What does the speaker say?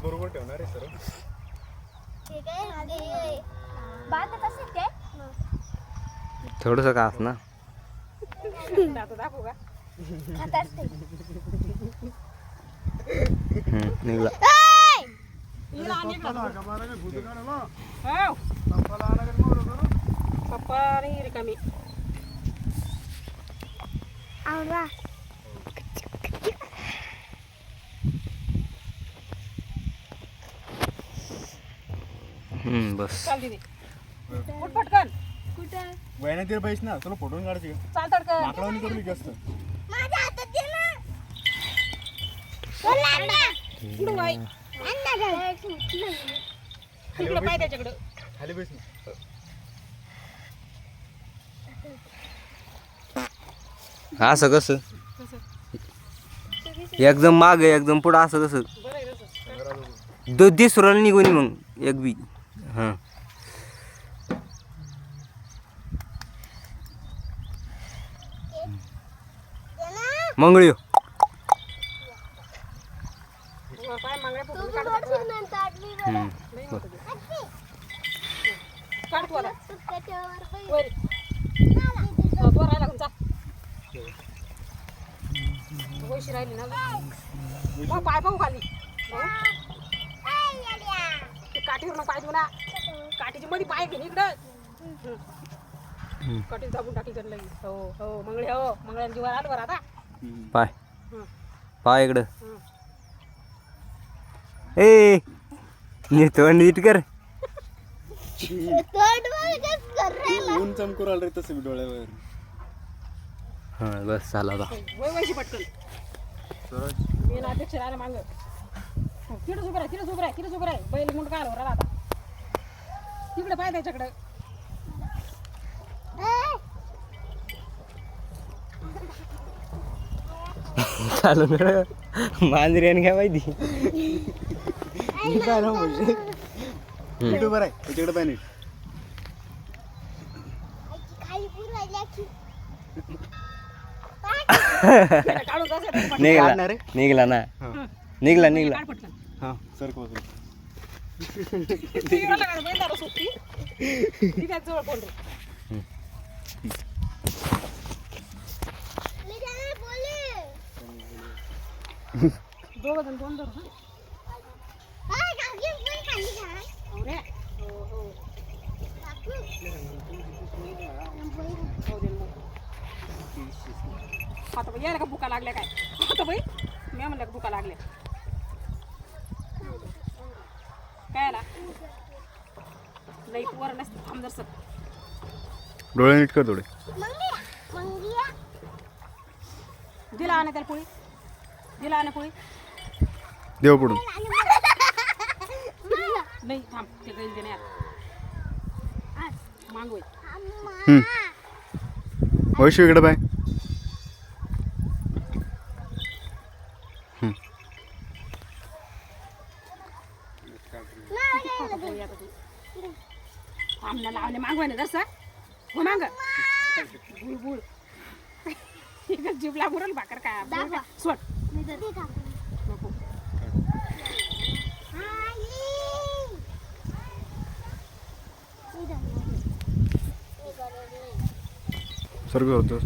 बरोबर ठेवणार आहे सर. ठीक आहे बात कसं काय थोडंसं का ना दाखवू का निघला पप्पा नाही रिकामी आवडा बस चाल दीदी उठ पटकन कुठं वयाने तिला पाहिजे ना तुला फोटो काढायची चाल तडकन माकडावणी करू जास्त. माझ्या हातात दे ना इकडं बाई इकडं पाय त्याच्याकडं खाली बैस ना. असं कसं कसं एकदम माग एकदम पुढं असं कसं बरं आहे तसं दिसुराला निघून ये मग एक बी हां मंगळी पाय मागण्या तू फुटून पण वरती नंतर मी बरं. नाही होत ते. काढ तू आता तू त्याच्यावर बैठ. वर चला. तू राहिला का चाल वैशी राहिली ना मग पाय पाहू खाली ऐ, येड्या. ते काठीवर पाय देऊ ना काठीची मध्ये पाय घेऊन इकडं काठी दाबून टाकी कर लगी हो हो मंगळे हो मंगळ्यांची वर आलं बरं आता पाय हं. पाय इकडं हं. ए नेतो नीट कर तोंड बघच कर राहिला. ऊन चमकू राहिलं रे तसं बी डोळ्यावर. हां बस झाला आता वय वैशी पटकन सरळ मी ना अध्यक्ष राहिला मांग तिथंच उभं राह तिथंच उभं राह तिथंच उभं राह बैल मुंड काय राहिला आता तिकडे पाय त्याच्याकडे ऐ, चालू मांजरी घ्या माहिती काय ना म्हणजे नीट उभं आहे त्याच्याकडे पाय नीट. खाली पुरायला की. काढून जायचं निघला काढणार रे? निघला ना हां निघला निघला काढ पटकन हां सर बसून. ती एवढं काय बैल दारू सुटती ती त्याच जवळ कोण रे मी त्याला बोलले. दोघं जण दोन धरू ऐ, काकी पण खाली जा. हो रे हो हो काकू. हो दे मग आता बाई यायला का भुका लागल्या काय आता बाई मी म्हणलं का भुका लागल्या काय आला नाही वर नसते थांब जर डोळे नीट कर थोडे. मंगिया. दिला आणि त्याला पोळी दिला आणि पोळी देव पडून. नाही थांब ते गैल देणे मागवय वैशू इकडे पाय. आमला लावले मागवाय ना जसं हो माग बुळ बुळ इकडं जीभ लागून भाकर काय दाखवा. सोड मी तर ते काकू. नको सर होतं